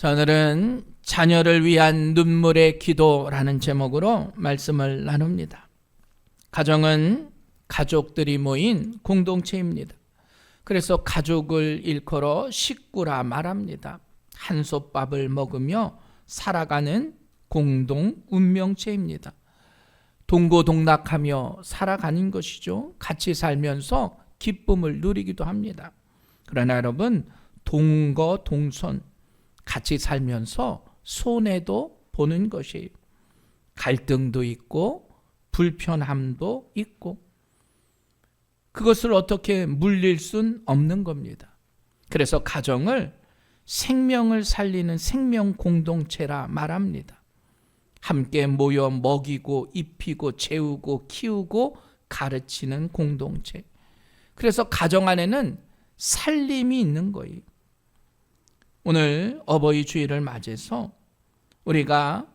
자, 오늘은 자녀를 위한 눈물의 기도라는 제목으로 말씀을 나눕니다. 가정은 가족들이 모인 공동체입니다. 그래서 가족을 일컬어 식구라 말합니다. 한솥밥을 먹으며 살아가는 공동 운명체입니다. 동고동락하며 살아가는 것이죠. 같이 살면서 기쁨을 누리기도 합니다. 그러나 여러분, 동거동손, 같이 살면서 손해도 보는 것이에요. 갈등도 있고 불편함도 있고 그것을 어떻게 물릴 순 없는 겁니다. 그래서 가정을 생명을 살리는 생명 공동체라 말합니다. 함께 모여 먹이고 입히고 재우고 키우고 가르치는 공동체. 그래서 가정 안에는 살림이 있는 거예요. 오늘 어버이 주일을 맞이해서 우리가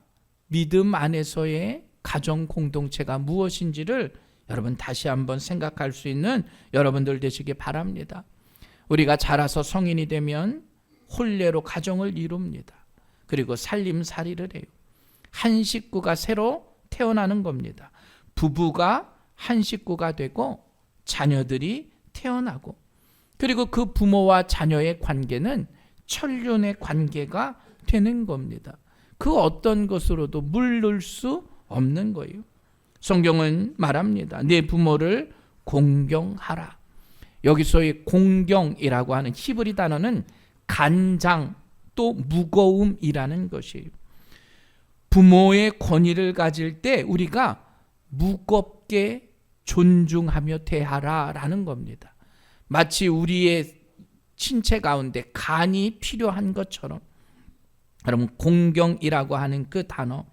믿음 안에서의 가정 공동체가 무엇인지를 여러분 다시 한번 생각할 수 있는 여러분들 되시기 바랍니다. 우리가 자라서 성인이 되면 혼례로 가정을 이룹니다. 그리고 살림살이를 해요. 한 식구가 새로 태어나는 겁니다. 부부가 한 식구가 되고 자녀들이 태어나고, 그리고 그 부모와 자녀의 관계는 천륜의 관계가 되는 겁니다. 그 어떤 것으로도 물를 수 없는 거예요. 성경은 말합니다. 내 부모를 공경하라. 여기서의 공경이라고 하는 히브리 단어는 간장, 또 무거움이라는 것이에요. 부모의 권위를 가질 때 우리가 무겁게 존중하며 대하라라는 겁니다. 마치 우리의 신체 가운데 간이 필요한 것처럼. 여러분, 공경이라고 하는 그 단어,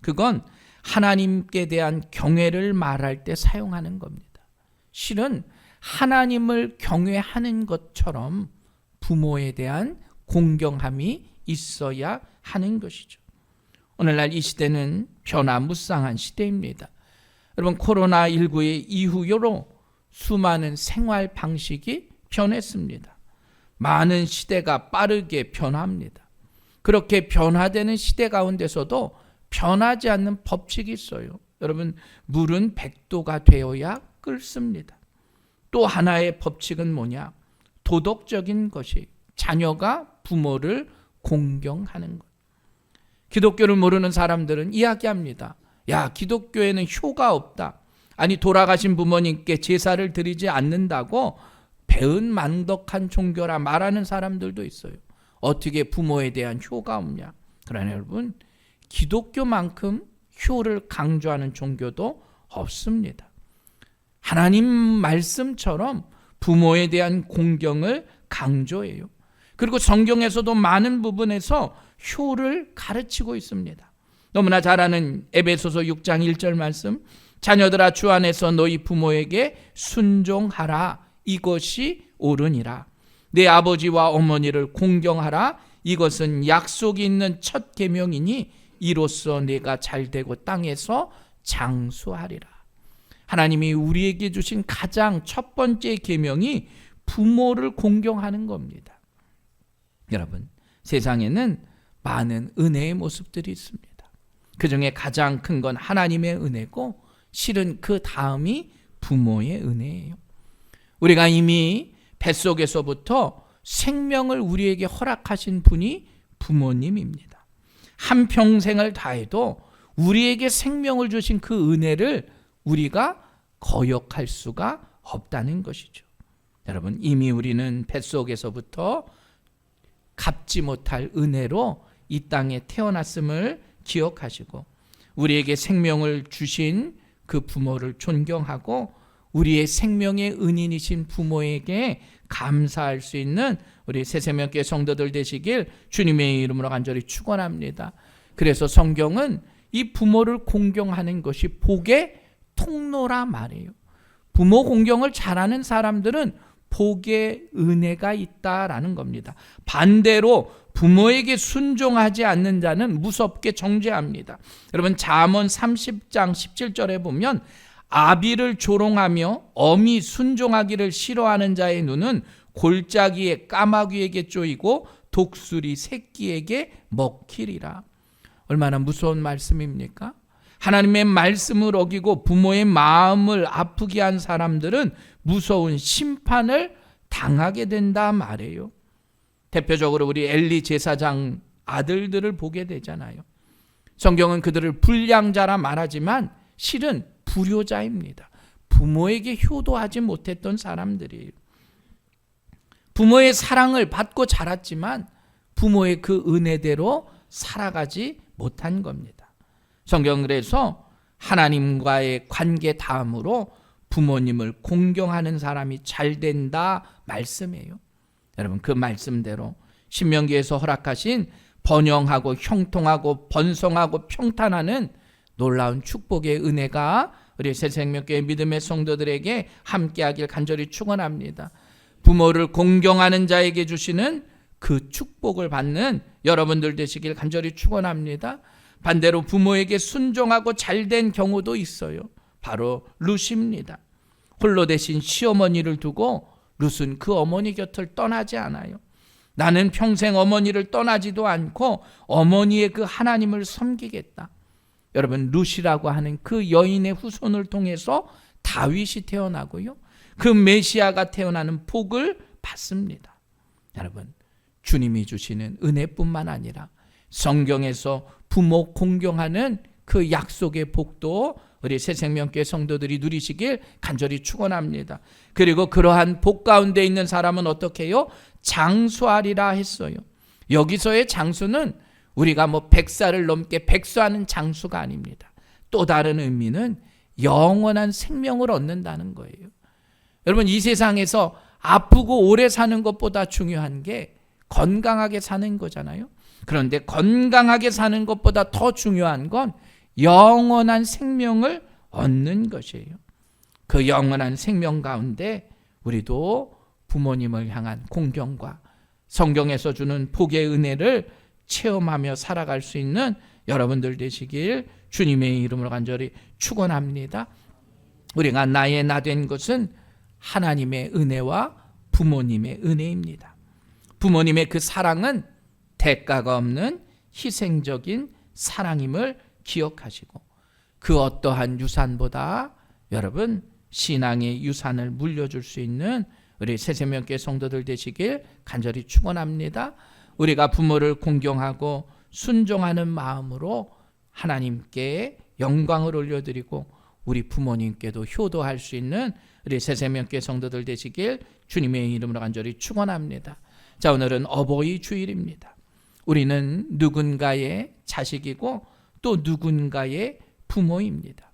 그건 하나님께 대한 경외를 말할 때 사용하는 겁니다. 실은 하나님을 경외하는 것처럼 부모에 대한 공경함이 있어야 하는 것이죠. 오늘날 이 시대는 변화무쌍한 시대입니다. 여러분, 코로나19의 이후로 수많은 생활 방식이 변했습니다. 많은 시대가 빠르게 변합니다. 그렇게 변화되는 시대 가운데서도 변하지 않는 법칙이 있어요. 여러분, 물은 100도가 되어야 끓습니다. 또 하나의 법칙은 뭐냐? 도덕적인 것이, 자녀가 부모를 공경하는 것. 기독교를 모르는 사람들은 이야기합니다. 야, 기독교에는 효가 없다. 아니, 돌아가신 부모님께 제사를 드리지 않는다고 배은망덕한 종교라 말하는 사람들도 있어요. 어떻게 부모에 대한 효가 없냐? 그러나 여러분, 기독교만큼 효를 강조하는 종교도 없습니다. 하나님 말씀처럼 부모에 대한 공경을 강조해요. 그리고 성경에서도 많은 부분에서 효를 가르치고 있습니다. 너무나 잘 아는 에베소서 6장 1절 말씀, 자녀들아 주 안에서 너희 부모에게 순종하라. 이것이 옳으니라. 내 아버지와 어머니를 공경하라. 이것은 약속이 있는 첫 계명이니 이로써 내가 잘되고 땅에서 장수하리라. 하나님이 우리에게 주신 가장 첫 번째 계명이 부모를 공경하는 겁니다. 여러분, 세상에는 많은 은혜의 모습들이 있습니다. 그 중에 가장 큰 건 하나님의 은혜고, 실은 그 다음이 부모의 은혜예요. 우리가 이미 뱃속에서부터 생명을 우리에게 허락하신 분이 부모님입니다. 한평생을 다해도 우리에게 생명을 주신 그 은혜를 우리가 거역할 수가 없다는 것이죠. 여러분, 이미 우리는 뱃속에서부터 갚지 못할 은혜로 이 땅에 태어났음을 기억하시고, 우리에게 생명을 주신 그 부모를 존경하고 우리의 생명의 은인이신 부모에게 감사할 수 있는 우리 새세명교회 성도들 되시길 주님의 이름으로 간절히 축원합니다. 그래서 성경은 이 부모를 공경하는 것이 복의 통로라 말해요. 부모 공경을 잘하는 사람들은 복의 은혜가 있다라는 겁니다. 반대로 부모에게 순종하지 않는 자는 무섭게 정죄합니다. 여러분, 잠언 30장 17절에 보면 아비를 조롱하며 어미 순종하기를 싫어하는 자의 눈은 골짜기에 까마귀에게 쪼이고 독수리 새끼에게 먹히리라. 얼마나 무서운 말씀입니까? 하나님의 말씀을 어기고 부모의 마음을 아프게 한 사람들은 무서운 심판을 당하게 된다 말이에요. 대표적으로 우리 엘리 제사장 아들들을 보게 되잖아요. 성경은 그들을 불량자라 말하지만 실은 불효자입니다. 부모에게 효도하지 못했던 사람들이에요. 부모의 사랑을 받고 자랐지만 부모의 그 은혜대로 살아가지 못한 겁니다. 성경은 그래서 하나님과의 관계 다음으로 부모님을 공경하는 사람이 잘 된다 말씀이에요. 여러분, 그 말씀대로 신명기에서 허락하신 번영하고 형통하고 번성하고 평탄하는 놀라운 축복의 은혜가 우리 새생명교회 믿음의 성도들에게 함께하길 간절히 축원합니다. 부모를 공경하는 자에게 주시는 그 축복을 받는 여러분들 되시길 간절히 축원합니다. 반대로 부모에게 순종하고 잘된 경우도 있어요. 바로 룻입니다. 홀로 되신 시어머니를 두고 룻은 그 어머니 곁을 떠나지 않아요. 나는 평생 어머니를 떠나지도 않고 어머니의 그 하나님을 섬기겠다. 여러분, 룻이라고 하는 그 여인의 후손을 통해서 다윗이 태어나고요, 그 메시아가 태어나는 복을 받습니다. 여러분, 주님이 주시는 은혜뿐만 아니라 성경에서 부모 공경하는 그 약속의 복도 우리 새생명교회 성도들이 누리시길 간절히 축원합니다. 그리고 그러한 복 가운데 있는 사람은 어떻게 해요? 장수하리라 했어요. 여기서의 장수는 우리가 100살을 넘게 백수하는 장수가 아닙니다. 또 다른 의미는 영원한 생명을 얻는다는 거예요. 여러분, 이 세상에서 아프고 오래 사는 것보다 중요한 게 건강하게 사는 거잖아요. 그런데 건강하게 사는 것보다 더 중요한 건 영원한 생명을 얻는 것이에요. 그 영원한 생명 가운데 우리도 부모님을 향한 공경과 성경에서 주는 복의 은혜를 체험하며 살아갈 수 있는 여러분들 되시길 주님의 이름으로 간절히 축원합니다. 우리가 나의 나 된 것은 하나님의 은혜와 부모님의 은혜입니다. 부모님의 그 사랑은 대가가 없는 희생적인 사랑임을 기억하시고, 그 어떠한 유산보다 여러분 신앙의 유산을 물려줄 수 있는 우리 새생명교회 성도들 되시길 간절히 축원합니다. 우리가 부모를 공경하고 순종하는 마음으로 하나님께 영광을 올려드리고 우리 부모님께도 효도할 수 있는 우리 새생명교회 성도들 되시길 주님의 이름으로 간절히 축원합니다. 자, 오늘은 어버이 주일입니다. 우리는 누군가의 자식이고 또 누군가의 부모입니다.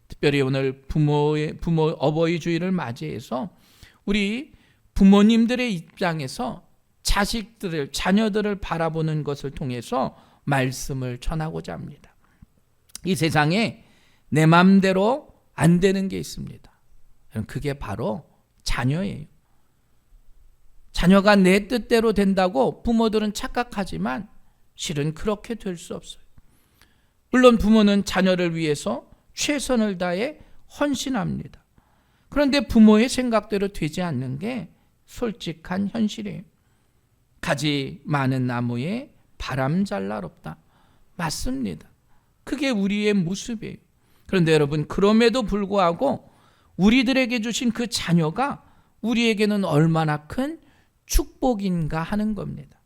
특별히 오늘 어버이 주일을 맞이해서 우리 부모님들의 입장에서 자식들을, 자녀들을 바라보는 것을 통해서 말씀을 전하고자 합니다. 이 세상에 내 마음대로 안 되는 게 있습니다. 그게 바로 자녀예요. 자녀가 내 뜻대로 된다고 부모들은 착각하지만 실은 그렇게 될 수 없어요. 물론 부모는 자녀를 위해서 최선을 다해 헌신합니다. 그런데 부모의 생각대로 되지 않는 게 솔직한 현실이에요. 가지 많은 나무에 바람 잘 날 없다. 맞습니다. 그게 우리의 모습이에요. 그런데 여러분, 그럼에도 불구하고 우리들에게 주신 그 자녀가 우리에게는 얼마나 큰 축복인가 하는 겁니다.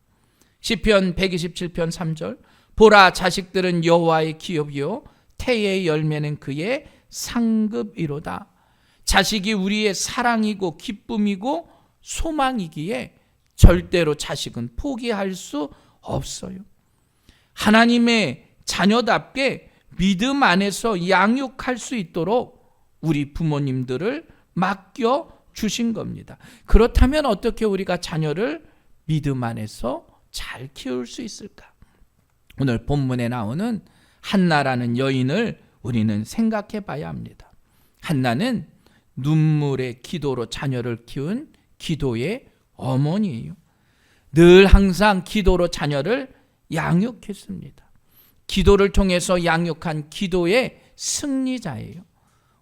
시편 127편 3절, 보라, 자식들은 여호와의 기업이요 태의 열매는 그의 상급이로다. 자식이 우리의 사랑이고 기쁨이고 소망이기에 절대로 자식은 포기할 수 없어요. 하나님의 자녀답게 믿음 안에서 양육할 수 있도록 우리 부모님들을 맡겨 주신 겁니다. 그렇다면 어떻게 우리가 자녀를 믿음 안에서 잘 키울 수 있을까? 오늘 본문에 나오는 한나라는 여인을 우리는 생각해 봐야 합니다. 한나는 눈물의 기도로 자녀를 키운 기도의 어머니예요. 늘 항상 기도로 자녀를 양육했습니다. 기도를 통해서 양육한 기도의 승리자예요.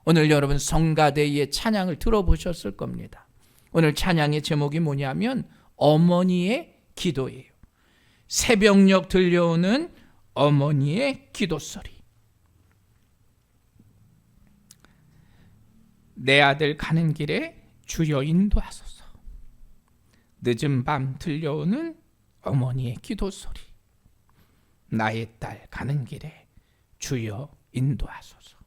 오늘 여러분 성가대의 찬양을 들어보셨을 겁니다. 오늘 찬양의 제목이 뭐냐면 어머니의 기도예요. 새벽녘 들려오는 어머니의 기도 소리. 내 아들 가는 길에 주여 인도하소서. 늦은 밤 들려오는 어머니의 기도 소리. 나의 딸 가는 길에 주여 인도하소서.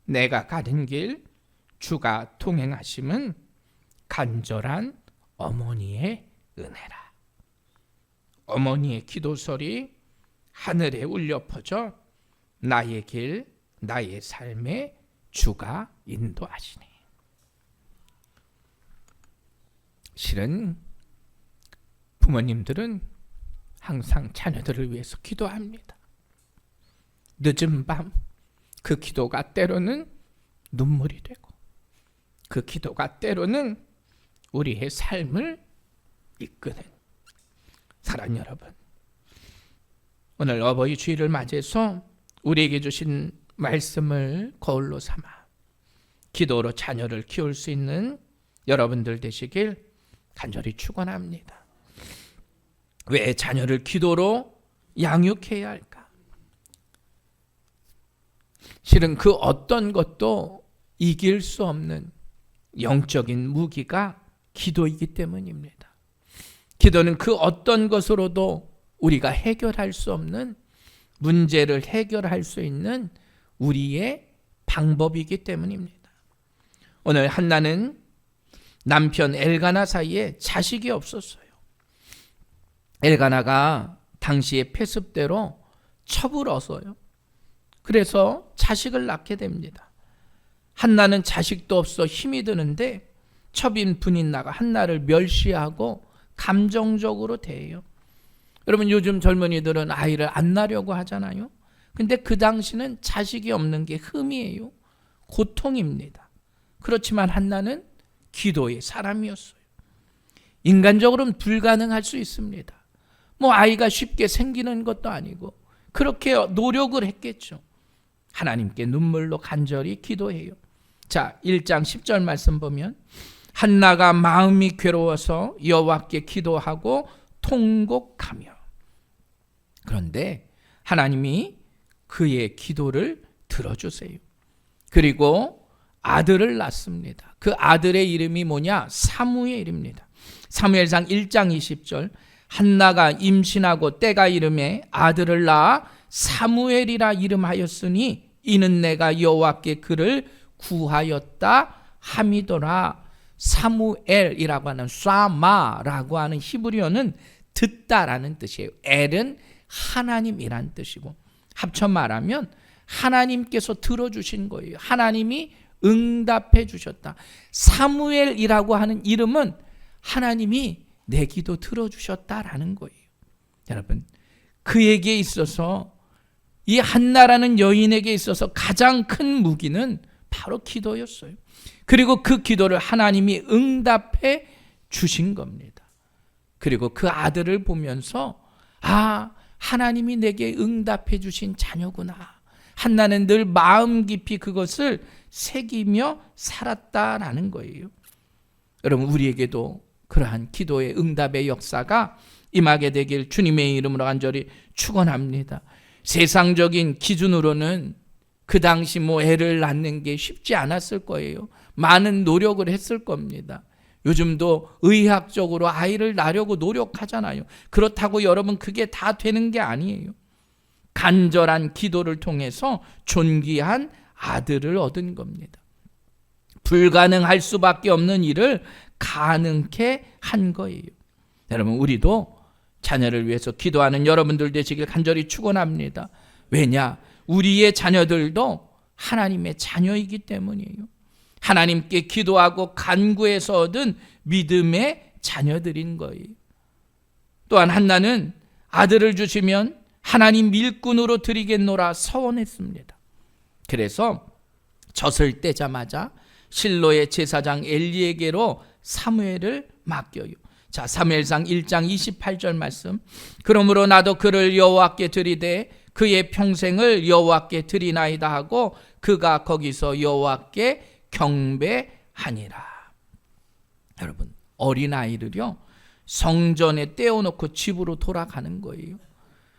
내가 가는 길 주가 동행하심은 간절한 어머니의 은혜라. 어머니의 기도 소리 하늘에 울려 퍼져 나의 길, 나의 삶에 주가 인도하시네. 실은 부모님들은 항상 자녀들을 위해서 기도합니다. 늦은 밤 그 기도가 때로는 눈물이 되고 그 기도가 때로는 우리의 삶을 이끄는 사랑하는 여러분, 오늘 어버이 주일을 맞이해서 우리에게 주신 말씀을 거울로 삼아 기도로 자녀를 키울 수 있는 여러분들 되시길 간절히 축원합니다. 왜 자녀를 기도로 양육해야 할까? 실은 그 어떤 것도 이길 수 없는 영적인 무기가 기도이기 때문입니다. 기도는 그 어떤 것으로도 우리가 해결할 수 없는 문제를 해결할 수 있는 우리의 방법이기 때문입니다. 오늘 한나는 남편 엘가나 사이에 자식이 없었어요. 엘가나가 당시의 폐습대로 첩을 얻어요. 그래서 자식을 낳게 됩니다. 한나는 자식도 없어 힘이 드는데 첩인 분인나가 한나를 멸시하고 감정적으로 대해요. 여러분, 요즘 젊은이들은 아이를 안 낳으려고 하잖아요. 근데 그 당시는 자식이 없는 게 흠이에요. 고통입니다. 그렇지만 한나는 기도의 사람이었어요. 인간적으로는 불가능할 수 있습니다. 아이가 쉽게 생기는 것도 아니고 그렇게 노력을 했겠죠. 하나님께 눈물로 간절히 기도해요. 자, 1장 10절 말씀 보면 한나가 마음이 괴로워서 여호와께 기도하고 통곡하며, 그런데 하나님이 그의 기도를 들어주세요. 그리고 아들을 낳습니다. 그 아들의 이름이 뭐냐? 사무엘입니다. 사무엘상 1장 20절 한나가 임신하고 때가 이름에 아들을 낳아 사무엘이라 이름하였으니 이는 내가 여호와께 그를 구하였다 함이더라. 사무엘이라고 하는 쏴마라고 하는 히브리어는 듣다라는 뜻이에요. 엘은 하나님이란 뜻이고 합쳐 말하면 하나님께서 들어주신 거예요. 하나님이 응답해 주셨다. 사무엘이라고 하는 이름은 하나님이 내 기도 들어주셨다라는 거예요. 여러분, 그에게 있어서, 이 한나라는 여인에게 있어서 가장 큰 무기는 바로 기도였어요. 그리고 그 기도를 하나님이 응답해 주신 겁니다. 그리고 그 아들을 보면서 하나님이 내게 응답해 주신 자녀구나. 한나는 늘 마음 깊이 그것을 새기며 살았다라는 거예요. 여러분, 우리에게도 그러한 기도의 응답의 역사가 임하게 되길 주님의 이름으로 간절히 축원합니다. 세상적인 기준으로는 그 당시 애를 낳는 게 쉽지 않았을 거예요. 많은 노력을 했을 겁니다. 요즘도 의학적으로 아이를 낳으려고 노력하잖아요. 그렇다고 여러분 그게 다 되는 게 아니에요. 간절한 기도를 통해서 존귀한 아들을 얻은 겁니다. 불가능할 수밖에 없는 일을 가능케 한 거예요. 여러분, 우리도 자녀를 위해서 기도하는 여러분들 되시길 간절히 축원합니다. 왜냐? 우리의 자녀들도 하나님의 자녀이기 때문이에요. 하나님께 기도하고 간구해서 얻은 믿음의 자녀들인 거예요. 또한 한나는 아들을 주시면 하나님 일꾼으로 드리겠노라 서원했습니다. 그래서 젖을 떼자마자 실로의 제사장 엘리에게로 사무엘을 맡겨요. 자, 사무엘상 1장 28절 말씀. 그러므로 나도 그를 여호와께 드리되 그의 평생을 여호와께 드리나이다 하고 그가 거기서 여호와께 경배하니라. 여러분, 어린아이를요 성전에 떼어놓고 집으로 돌아가는 거예요.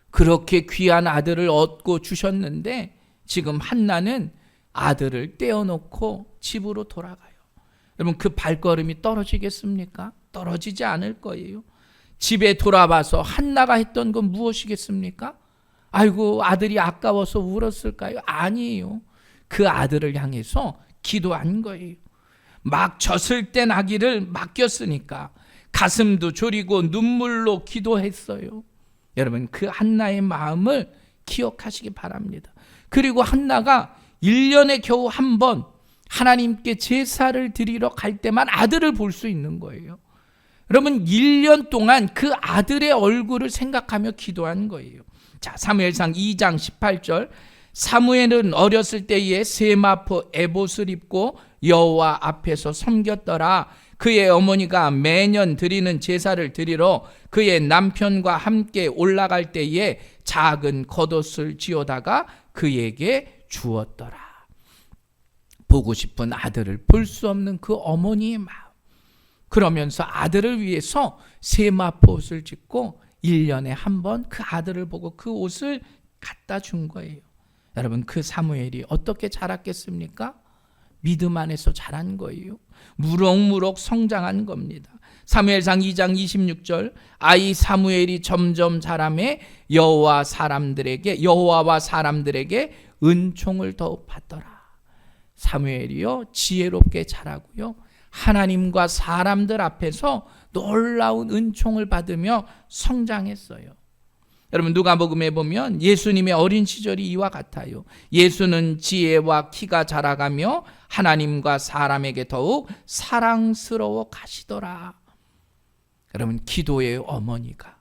그렇게 귀한 아들을 얻고 주셨는데 지금 한나는 아들을 떼어놓고 집으로 돌아가요. 여러분, 그 발걸음이 떨어지겠습니까? 떨어지지 않을 거예요. 집에 돌아와서 한나가 했던 건 무엇이겠습니까? 아이고, 아들이 아까워서 울었을까요? 아니에요. 그 아들을 향해서 기도한 거예요. 막 젖을 땐 아기를 맡겼으니까 가슴도 졸이고 눈물로 기도했어요. 여러분, 그 한나의 마음을 기억하시기 바랍니다. 그리고 한나가 1년에 겨우 한 번 하나님께 제사를 드리러 갈 때만 아들을 볼 수 있는 거예요. 여러분, 1년 동안 그 아들의 얼굴을 생각하며 기도한 거예요. 자, 사무엘상 2장 18절. 사무엘은 어렸을 때에 세마포 에봇을 입고 여호와 앞에서 섬겼더라. 그의 어머니가 매년 드리는 제사를 드리러 그의 남편과 함께 올라갈 때에 작은 겉옷을 지어다가 그에게 주었더라. 보고 싶은 아들을 볼 수 없는 그 어머니의 마음. 그러면서 아들을 위해서 세마포 옷을 짓고 1년에 한 번 그 아들을 보고 그 옷을 갖다 준 거예요. 여러분, 그 사무엘이 어떻게 자랐겠습니까? 믿음 안에서 자란 거예요. 무럭무럭 성장한 겁니다. 사무엘상 2장 26절. 아이 사무엘이 점점 자라매 여호와와 사람들에게 은총을 더욱 받더라. 사무엘이요, 지혜롭게 자라고요, 하나님과 사람들 앞에서 놀라운 은총을 받으며 성장했어요. 여러분, 누가복음에 보면 예수님의 어린 시절이 이와 같아요. 예수는 지혜와 키가 자라가며 하나님과 사람에게 더욱 사랑스러워 가시더라. 여러분, 기도의 어머니가,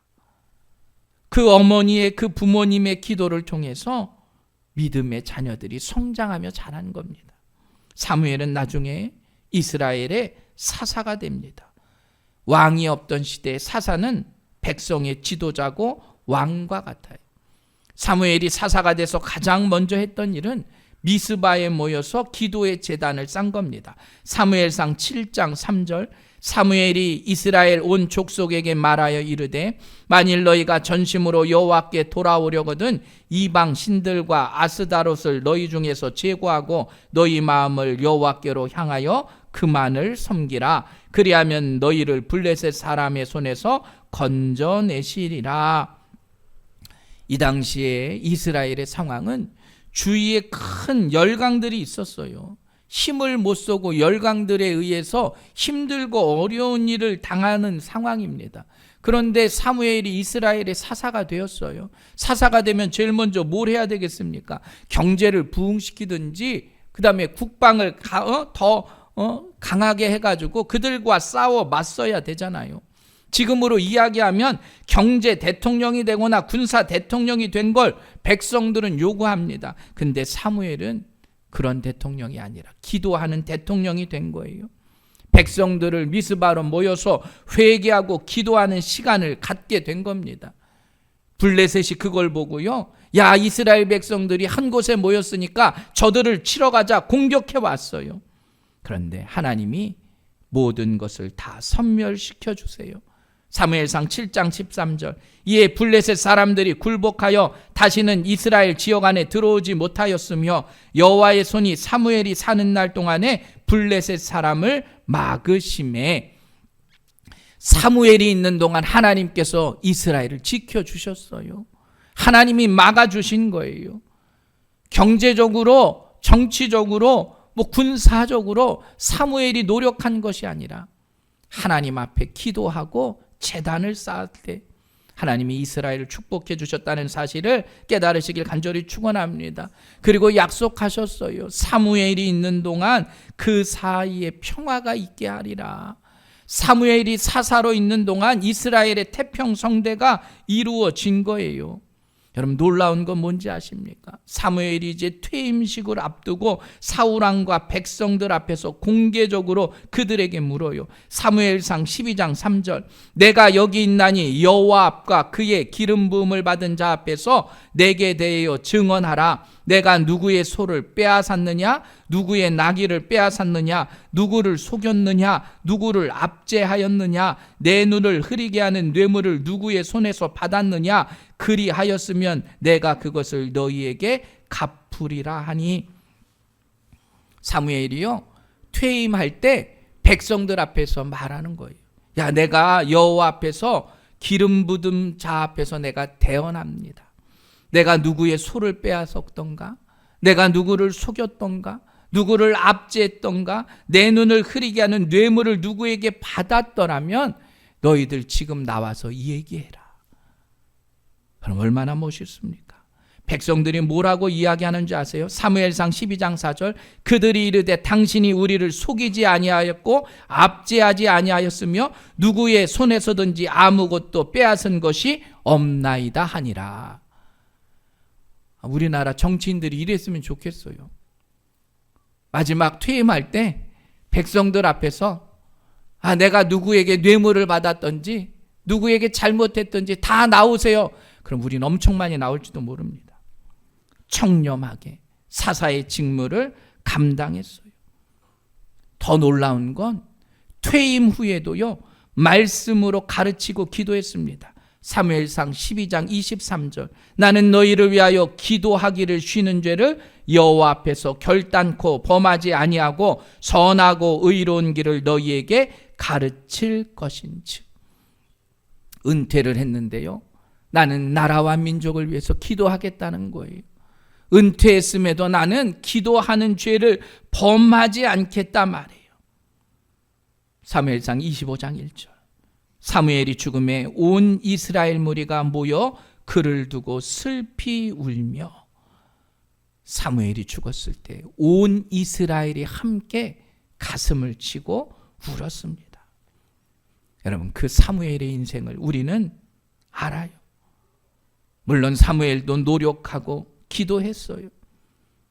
그 어머니의, 그 부모님의 기도를 통해서 믿음의 자녀들이 성장하며 자란 겁니다. 사무엘은 나중에 이스라엘의 사사가 됩니다. 왕이 없던 시대에 사사는 백성의 지도자고 왕과 같아요. 사무엘이 사사가 돼서 가장 먼저 했던 일은 미스바에 모여서 기도의 제단을 쌓은 겁니다. 사무엘상 7장 3절. 사무엘이 이스라엘 온 족속에게 말하여 이르되 만일 너희가 전심으로 여호와께 돌아오려거든 이방 신들과 아스다롯을 너희 중에서 제거하고 너희 마음을 여호와께로 향하여 그만을 섬기라. 그리하면 너희를 블레셋 사람의 손에서 건져내시리라. 이 당시에 이스라엘의 상황은 주위에 큰 열강들이 있었어요. 힘을 못 쏘고 열강들에 의해서 힘들고 어려운 일을 당하는 상황입니다. 그런데 사무엘이 이스라엘의 사사가 되었어요. 사사가 되면 제일 먼저 뭘 해야 되겠습니까? 경제를 부흥시키든지 그 다음에 국방을 더 강하게 해가지고 그들과 싸워 맞서야 되잖아요. 지금으로 이야기하면 경제 대통령이 되거나 군사 대통령이 된 걸 백성들은 요구합니다. 근데 사무엘은 그런 대통령이 아니라 기도하는 대통령이 된 거예요. 백성들을 미스바로 모여서 회개하고 기도하는 시간을 갖게 된 겁니다. 블레셋이 그걸 보고요, 야, 이스라엘 백성들이 한 곳에 모였으니까 저들을 치러 가자 공격해 왔어요. 그런데 하나님이 모든 것을 다 섬멸시켜 주세요. 사무엘상 7장 13절. 이에 블레셋 사람들이 굴복하여 다시는 이스라엘 지역 안에 들어오지 못하였으며 여호와의 손이 사무엘이 사는 날 동안에 블레셋 사람을 막으심에, 사무엘이 있는 동안 하나님께서 이스라엘을 지켜주셨어요. 하나님이 막아주신 거예요. 경제적으로, 정치적으로, 군사적으로 사무엘이 노력한 것이 아니라 하나님 앞에 기도하고 제단을 쌓을 때 하나님이 이스라엘을 축복해 주셨다는 사실을 깨달으시길 간절히 축원합니다. 그리고 약속하셨어요. 사무엘이 있는 동안 그 사이에 평화가 있게 하리라. 사무엘이 사사로 있는 동안 이스라엘의 태평성대가 이루어진 거예요. 여러분, 놀라운 건 뭔지 아십니까? 사무엘이 이제 퇴임식을 앞두고 사울왕과 백성들 앞에서 공개적으로 그들에게 물어요. 사무엘상 12장 3절. 내가 여기 있나니 여호와 앞과 그의 기름 부음을 받은 자 앞에서 내게 대하여 증언하라. 내가 누구의 소를 빼앗았느냐? 누구의 나귀를 빼앗았느냐? 누구를 속였느냐, 누구를 압제하였느냐, 내 눈을 흐리게 하는 뇌물을 누구의 손에서 받았느냐, 그리하였으면 내가 그것을 너희에게 갚으리라 하니. 사무엘이요, 퇴임할 때 백성들 앞에서 말하는 거예요. 야, 내가 여호와 앞에서 기름 부은 자 앞에서 내가 대언합니다. 내가 누구의 소를 빼앗았던가, 내가 누구를 속였던가, 누구를 압제했던가, 내 눈을 흐리게 하는 뇌물을 누구에게 받았더라면 너희들 지금 나와서 얘기해라. 그럼 얼마나 멋있습니까? 백성들이 뭐라고 이야기하는지 아세요? 사무엘상 12장 4절, 그들이 이르되 당신이 우리를 속이지 아니하였고 압제하지 아니하였으며 누구의 손에서든지 아무것도 빼앗은 것이 없나이다 하니라. 우리나라 정치인들이 이랬으면 좋겠어요. 마지막 퇴임할 때 백성들 앞에서 내가 누구에게 뇌물을 받았던지 누구에게 잘못했던지 다 나오세요. 그럼 우리는 엄청 많이 나올지도 모릅니다. 청렴하게 사사의 직무를 감당했어요. 더 놀라운 건 퇴임 후에도요, 말씀으로 가르치고 기도했습니다. 사무엘상 12장 23절, 나는 너희를 위하여 기도하기를 쉬는 죄를 여호와 앞에서 결단코 범하지 아니하고 선하고 의로운 길을 너희에게 가르칠 것인즉. 은퇴를 했는데요, 나는 나라와 민족을 위해서 기도하겠다는 거예요. 은퇴했음에도 나는 기도하는 죄를 범하지 않겠다 말이에요. 사무엘상 25장 1절, 사무엘이 죽음에 온 이스라엘 무리가 모여 그를 두고 슬피 울며. 사무엘이 죽었을 때 온 이스라엘이 함께 가슴을 치고 울었습니다. 여러분, 그 사무엘의 인생을 우리는 알아요. 물론 사무엘도 노력하고 기도했어요.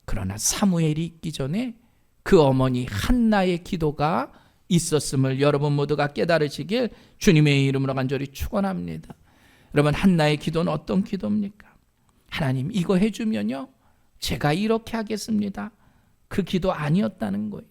그러나 사무엘이 있기 전에 그 어머니 한나의 기도가 있었음을 여러분 모두가 깨달으시길 주님의 이름으로 간절히 축원합니다. 여러분, 한나의 기도는 어떤 기도입니까? 하나님, 이거 해주면요 제가 이렇게 하겠습니다. 그 기도 아니었다는 거예요.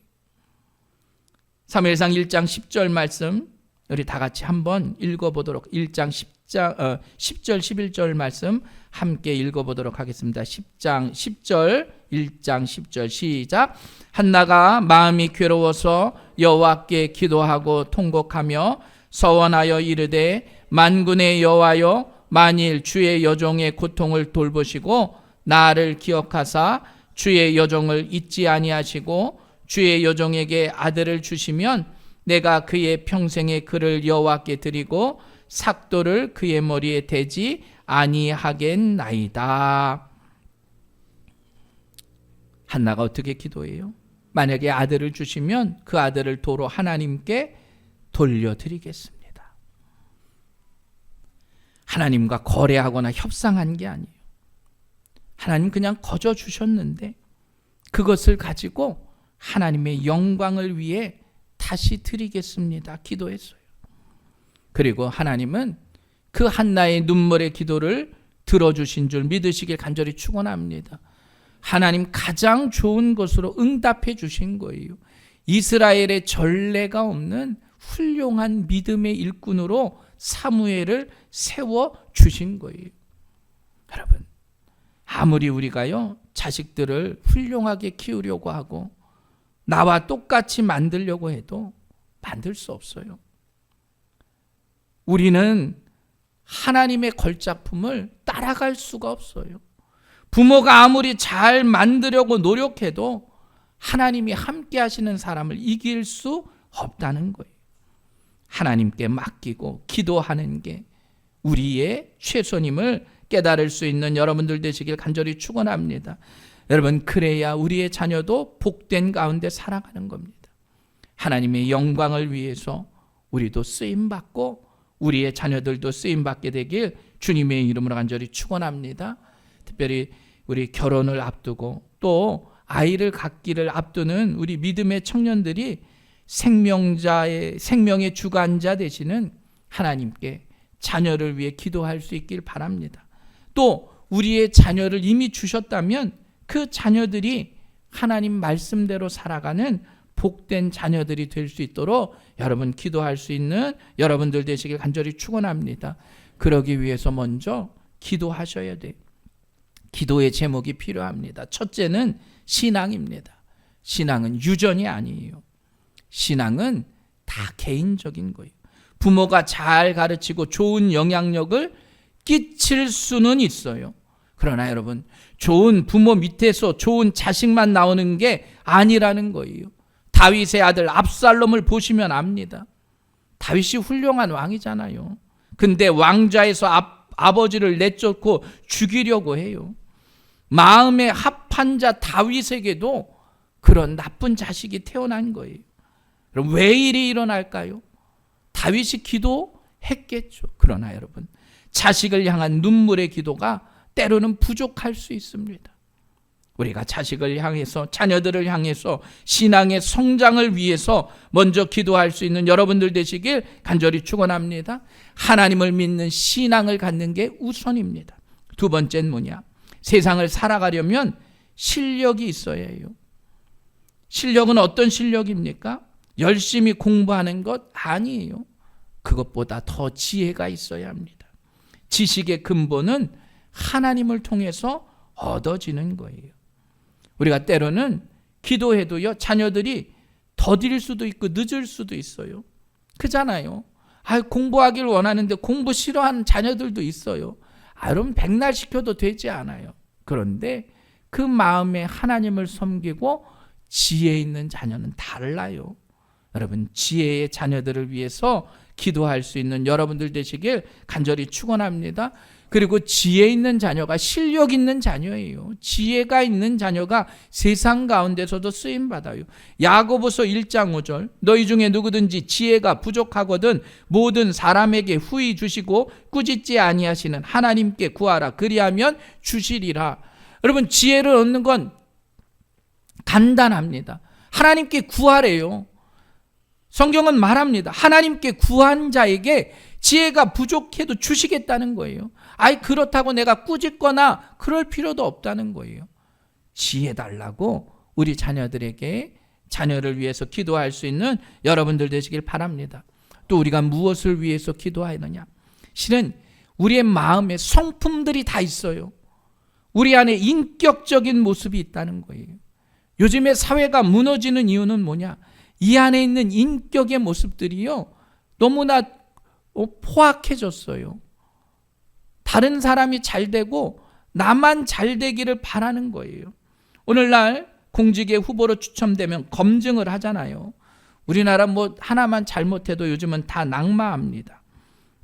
사무엘상 1장 10절 말씀 우리 다 같이 한번 읽어보도록, 1장 10절 11절 말씀 함께 읽어보도록 하겠습니다. 1장 10절 시작. 한나가 마음이 괴로워서 여호와께 기도하고 통곡하며 서원하여 이르되, 만군의 여호와여, 만일 주의 여종의 고통을 돌보시고 나를 기억하사 주의 여종을 잊지 아니하시고 주의 여종에게 아들을 주시면 내가 그의 평생의 그를 여호와께 드리고 삭도를 그의 머리에 대지 아니하겠나이다. 한나가 어떻게 기도해요? 만약에 아들을 주시면 그 아들을 도로 하나님께 돌려드리겠습니다. 하나님과 거래하거나 협상한 게 아니에요. 하나님 그냥 거저 주셨는데 그것을 가지고 하나님의 영광을 위해 다시 드리겠습니다. 기도했어요. 그리고 하나님은 그 한나의 눈물의 기도를 들어주신 줄 믿으시길 간절히 축원합니다. 하나님 가장 좋은 것으로 응답해 주신 거예요. 이스라엘의 전례가 없는 훌륭한 믿음의 일꾼으로 사무엘을 세워 주신 거예요. 여러분, 아무리 우리가요 자식들을 훌륭하게 키우려고 하고 나와 똑같이 만들려고 해도 만들 수 없어요. 우리는 하나님의 걸작품을 따라갈 수가 없어요. 부모가 아무리 잘 만들려고 노력해도 하나님이 함께 하시는 사람을 이길 수 없다는 거예요. 하나님께 맡기고 기도하는 게 우리의 최선임을 깨달을 수 있는 여러분들 되시길 간절히 축원합니다. 여러분, 그래야 우리의 자녀도 복된 가운데 살아가는 겁니다. 하나님의 영광을 위해서 우리도 쓰임받고 우리의 자녀들도 쓰임받게 되길 주님의 이름으로 간절히 축원합니다. 특별히 우리 결혼을 앞두고 또 아이를 갖기를 앞두는 우리 믿음의 청년들이 생명의 주관자 되시는 하나님께 자녀를 위해 기도할 수 있길 바랍니다. 또 우리의 자녀를 이미 주셨다면 그 자녀들이 하나님 말씀대로 살아가는 복된 자녀들이 될 수 있도록 여러분 기도할 수 있는 여러분들 되시길 간절히 축원합니다. 그러기 위해서 먼저 기도하셔야 돼요. 기도의 제목이 필요합니다. 첫째는 신앙입니다. 신앙은 유전이 아니에요. 신앙은 다 개인적인 거예요. 부모가 잘 가르치고 좋은 영향력을 끼칠 수는 있어요. 그러나 여러분, 좋은 부모 밑에서 좋은 자식만 나오는 게 아니라는 거예요. 다윗의 아들 압살롬을 보시면 압니다. 다윗이 훌륭한 왕이잖아요. 근데 왕좌에서 아버지를 내쫓고 죽이려고 해요. 마음에 합한 자 다윗에게도 그런 나쁜 자식이 태어난 거예요. 그럼 왜 일이 일어날까요? 다윗이 기도했겠죠. 그러나 여러분, 자식을 향한 눈물의 기도가 때로는 부족할 수 있습니다. 우리가 자식을 향해서, 자녀들을 향해서 신앙의 성장을 위해서 먼저 기도할 수 있는 여러분들 되시길 간절히 축원합니다. 하나님을 믿는 신앙을 갖는 게 우선입니다. 두 번째는 뭐냐? 세상을 살아가려면 실력이 있어야 해요. 실력은 어떤 실력입니까? 열심히 공부하는 것 아니에요. 그것보다 더 지혜가 있어야 합니다. 지식의 근본은 하나님을 통해서 얻어지는 거예요. 우리가 때로는 기도해도요, 자녀들이 더딜 수도 있고 늦을 수도 있어요. 그잖아요. 공부하길 원하는데 공부 싫어하는 자녀들도 있어요. 그럼 백날 시켜도 되지 않아요. 그런데 그 마음에 하나님을 섬기고 지혜 있는 자녀는 달라요. 여러분, 지혜의 자녀들을 위해서 기도할 수 있는 여러분들 되시길 간절히 축원합니다. 그리고 지혜 있는 자녀가 실력 있는 자녀예요. 지혜가 있는 자녀가 세상 가운데서도 쓰임받아요. 야고보서 1장 5절, 너희 중에 누구든지 지혜가 부족하거든 모든 사람에게 후히 주시고 꾸짖지 아니하시는 하나님께 구하라, 그리하면 주시리라. 여러분, 지혜를 얻는 건 간단합니다. 하나님께 구하래요. 성경은 말합니다. 하나님께 구한 자에게 지혜가 부족해도 주시겠다는 거예요. 그렇다고 내가 꾸짖거나 그럴 필요도 없다는 거예요. 지혜 달라고 우리 자녀들에게, 자녀를 위해서 기도할 수 있는 여러분들 되시길 바랍니다. 또 우리가 무엇을 위해서 기도하느냐? 실은 우리의 마음에 성품들이 다 있어요. 우리 안에 인격적인 모습이 있다는 거예요. 요즘에 사회가 무너지는 이유는 뭐냐? 이 안에 있는 인격의 모습들이요, 너무나 포악해졌어요. 다른 사람이 잘 되고 나만 잘 되기를 바라는 거예요. 오늘날 공직의 후보로 추첨되면 검증을 하잖아요. 우리나라 하나만 잘못해도 요즘은 다 낙마합니다.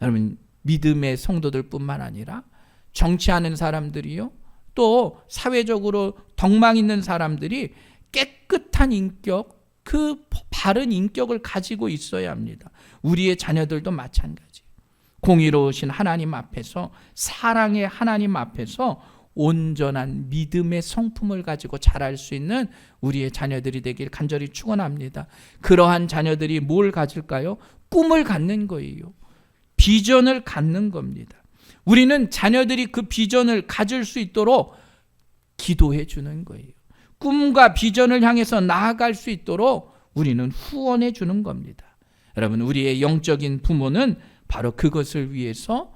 여러분, 믿음의 성도들 뿐만 아니라 정치하는 사람들이요, 또 사회적으로 덕망 있는 사람들이 깨끗한 인격, 그 바른 인격을 가지고 있어야 합니다. 우리의 자녀들도 마찬가지. 공의로우신 하나님 앞에서, 사랑의 하나님 앞에서 온전한 믿음의 성품을 가지고 자랄 수 있는 우리의 자녀들이 되길 간절히 축원합니다. 그러한 자녀들이 뭘 가질까요? 꿈을 갖는 거예요. 비전을 갖는 겁니다. 우리는 자녀들이 그 비전을 가질 수 있도록 기도해 주는 거예요. 꿈과 비전을 향해서 나아갈 수 있도록 우리는 후원해 주는 겁니다. 여러분, 우리의 영적인 부모는 바로 그것을 위해서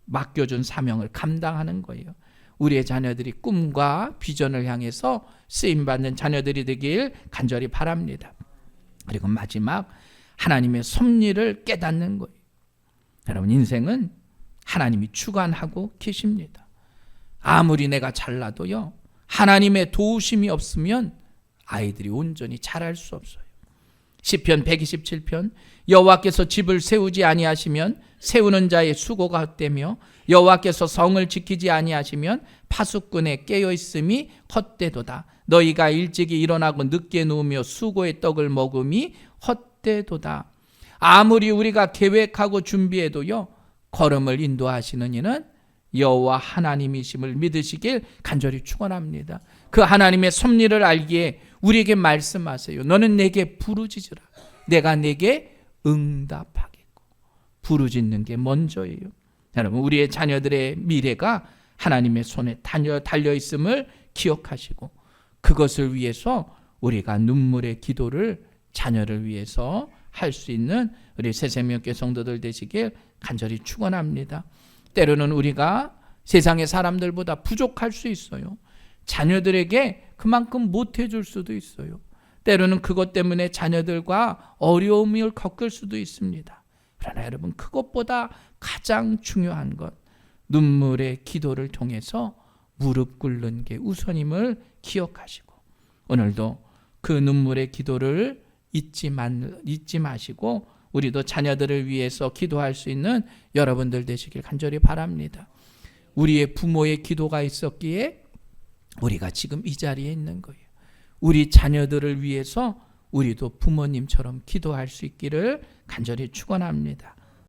맡겨준 사명을 감당하는 거예요. 우리의 자녀들이 꿈과 비전을 향해서 쓰임받는 자녀들이 되길 간절히 바랍니다. 그리고 마지막, 하나님의 섭리를 깨닫는 거예요. 여러분, 인생은 하나님이 주관하고 계십니다. 아무리 내가 잘나도요, 하나님의 도우심이 없으면 아이들이 온전히 자랄 수 없어요. 시편 127편, 여호와께서 집을 세우지 아니하시면 세우는 자의 수고가 헛되며 여호와께서 성을 지키지 아니하시면 파수꾼의 깨어있음이 헛되도다. 너희가 일찍이 일어나고 늦게 누우며 수고의 떡을 먹음이 헛되도다. 아무리 우리가 계획하고 준비해도요, 걸음을 인도하시는 이는 여호와 하나님이심을 믿으시길 간절히 축원합니다. 그 하나님의 섭리를 알기에 우리에게 말씀하세요. 너는 내게 부르짖으라. 내가 내게 응답하겠고. 부르짖는 게 먼저예요. 여러분, 우리의 자녀들의 미래가 하나님의 손에 달려 있음을 기억하시고 그것을 위해서 우리가 눈물의 기도를 자녀를 위해서 할 수 있는 우리 새생명교회 성도들 되시길 간절히 축원합니다. 때로는 우리가 세상의 사람들보다 부족할 수 있어요. 자녀들에게 그만큼 못해줄 수도 있어요. 때로는 그것 때문에 자녀들과 어려움을 겪을 수도 있습니다. 그러나 여러분, 그것보다 가장 중요한 것, 눈물의 기도를 통해서 무릎 꿇는 게 우선임을 기억하시고, 오늘도 그 눈물의 기도를 잊지 마시고 우리도 자녀들을 위해서 기도할 수 있는 여러분들 되시길 간절히 바랍니다. 우리의 부모의 기도가 있었기에 우리가 지금 이 자리에 있는 거예요. 우리 자녀들을 위해서 우리도 부모님처럼 기도할 수 있기를 간절히 축원합니다.